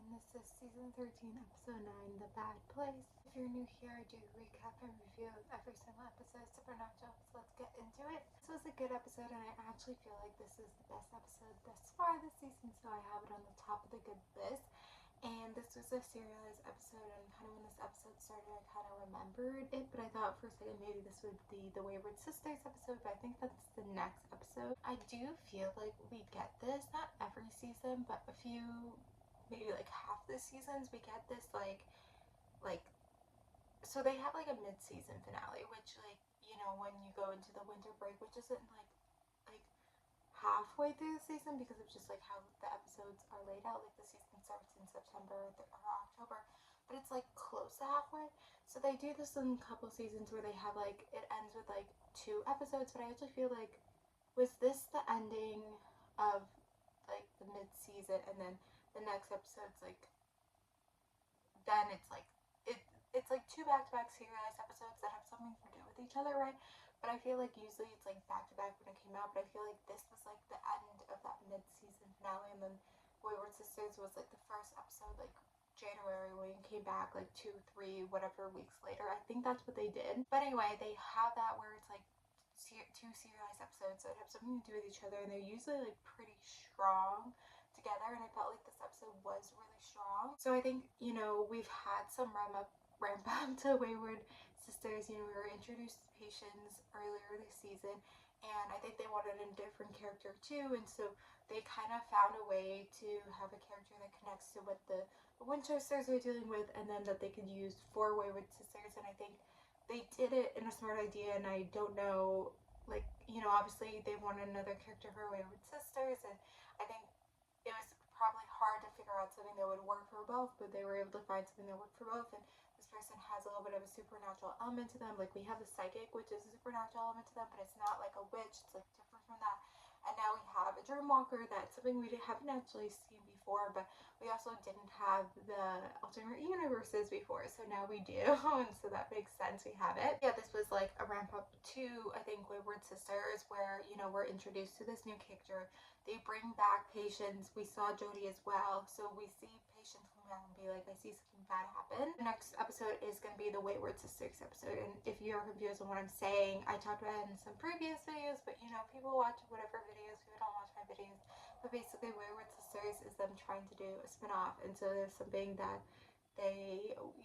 This is season 13, episode 9, The Bad Place. If you're new here, I do recap and review of every single episode of Supernatural, so let's get into it. This was a good episode, and I actually feel like this is the best episode thus far this season, so I have it on the top of the good list. And this was a serialized episode, and kind of when this episode started, I kind of remembered it, but I thought for a second maybe this would be the Wayward Sisters episode, but I think that's the next episode. I do feel like we get this, not every season, but a few, maybe like half the seasons, we get this like, so they have like a mid-season finale, which like, you know, when you go into the winter break, which isn't like halfway through the season because of just like how the episodes are laid out. Like the season starts in September or October, but it's like close to halfway. So they do this in a couple seasons where they have like, it ends with like 2 episodes, but I actually feel like, was this the ending of like the mid-season, and then the next episode's like, then it's like 2 back-to-back serialized episodes that have something to do with each other, right? But I feel like usually it's like back-to-back when it came out, but I feel like this was like the end of that mid-season finale, and then Wayward Sisters was like the first episode, like January, when it came back like 2, 3, whatever weeks later. I think that's what they did. But anyway, they have that where it's like 2 serialized episodes that have something to do with each other, and they're usually like pretty strong together, and I felt like this episode was really strong. So I think, you know, we've had some ramp up to Wayward Sisters. You know, we were introduced to Patience earlier this season, and I think they wanted a different character too, and so they kind of found a way to have a character that connects to what the Winchesters are dealing with, and then that they could use for Wayward Sisters. And I think they did it in a smart idea, and I don't know, like, you know, obviously they wanted another character for Wayward Sisters, and I think it was probably hard to figure out something that would work for both, but they were able to find something that worked for both. And this person has a little bit of a supernatural element to them. Like, we have the psychic, which is a supernatural element to them, but it's not like a witch. It's like different from that. And now we have a dreamwalker. That's something we haven't actually seen before, but we also didn't have the alternate universes before, so now we do. And so that makes sense, we have it. Yeah, this was like a ramp up to, I think, Wayward Sisters, where, you know, we're introduced to this new character. They bring back Patience. We saw Jody as well, so we see Patience come out and be like, I see something bad happen. The next episode is going to be the Wayward Sisters episode, and if you're confused on what I'm saying, I talked about it in some previous videos, but you know, people watch whatever videos, people don't watch my videos. But basically, Wayward Sisters is them trying to do a spin-off, and so there's something that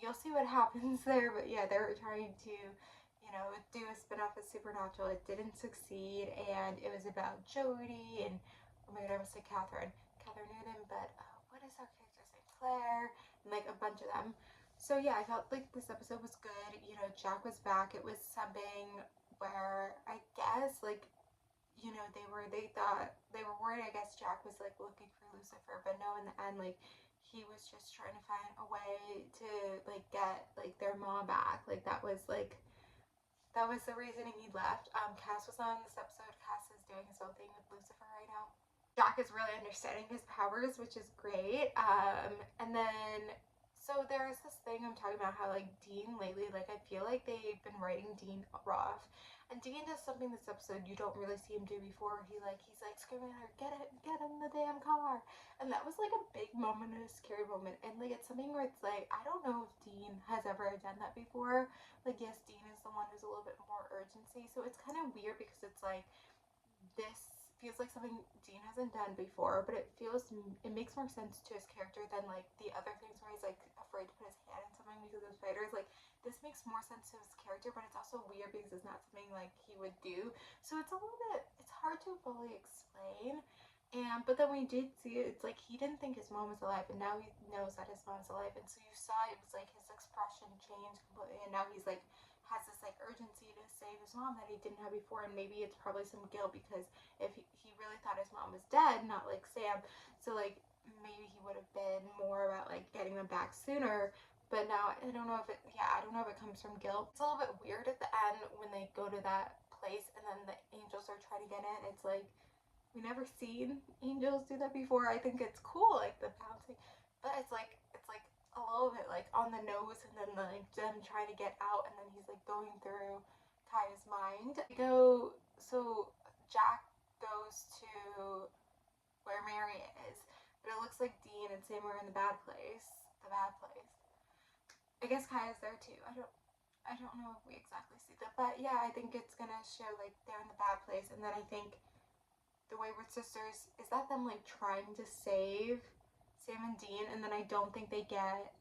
you'll see what happens there, but yeah, they're trying to, you know, do a spin-off of Supernatural. It didn't succeed, and it was about Jody and, oh my god, I almost said Catherine Newton, but what is our character's name? Claire, and like a bunch of them. So yeah, I felt like this episode was good. You know, Jack was back. It was something where I guess, like, you know, they were worried, I guess Jack was like looking for Lucifer, but no, in the end, like, he was just trying to find a way to like get like their mom back. Like, that was the reasoning he left. Cass was on this episode. Cass is doing his own thing with Lucifer right now. Jack is really understanding his powers, which is great. And then, so there's this thing I'm talking about, how like Dean lately, like, I feel like they've been writing Dean rough. And Dean does something this episode you don't really see him do before. He's like screaming at her, get in the damn car. And that was like a big moment, a scary moment. And like, it's something where it's like, I don't know if Dean has ever done that before. Like, yes, Dean is the one who's a little bit more urgency. So it's kind of weird because it's like, this feels like something Dean hasn't done before, but it makes more sense to his character than like the other things where he's like afraid to put his hand in something because of spiders. Like, this makes more sense to his character, but it's also weird because it's not something like he would do. So it's a little bit, it's hard to fully explain. And but then we did see it, it's like he didn't think his mom was alive, and now he knows that his mom's alive. And so you saw it was like his expression changed completely, and now he's like has this like urgency to save his mom that he didn't have before. And maybe it's probably some guilt because if he really thought his mom was dead, not like Sam, so like maybe he would have been more about like getting them back sooner. But now I don't know if it, yeah, I don't know if it comes from guilt. It's a little bit weird at the end when they go to that place and then the angels are trying to get in. It's like, we never seen angels do that before. I think it's cool, like the bouncing, but it's like a little bit like on the nose, and then like them trying to get out, and then he's like going through Kaya's mind. So Jack goes to where Mary is, but it looks like Dean and Sam are in the bad place. The bad place. I guess Kaya's there too. I don't know if we exactly see that, but yeah, I think it's gonna show like they're in the bad place, and then I think the Wayward Sisters, is that them like trying to save Sam and Dean, and then I don't think they get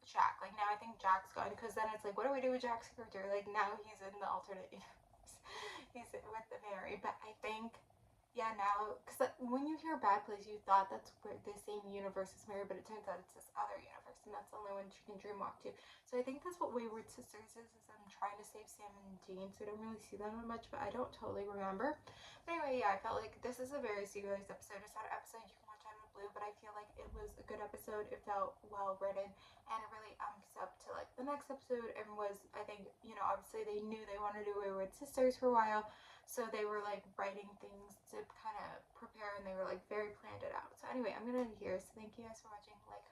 Jack. Like now I think Jack's gone, because then it's like, what do we do with Jack's character? Like now he's in the alternate universe. He's with the Mary, but I think yeah now, because when you hear Bad Place, you thought that's where the same universe as Mary, but it turns out it's this other universe, and that's the only one she can dream walk to. So I think that's what Wayward Sisters is them trying to save Sam and Dean. So I don't really see them much, but I don't totally remember. But anyway, yeah, I felt like this is a very serious episode. It's not an episode you can watch out of the blue, but I feel like it was a good episode. It felt well written, and it really amps up to like the next episode, and was, I think, you know, obviously they knew they wanted to do Wayward Sisters for a while, so they were like writing things to kind of prepare, and they were like very planned it out. So anyway, I'm gonna end here. So thank you guys for watching. Like,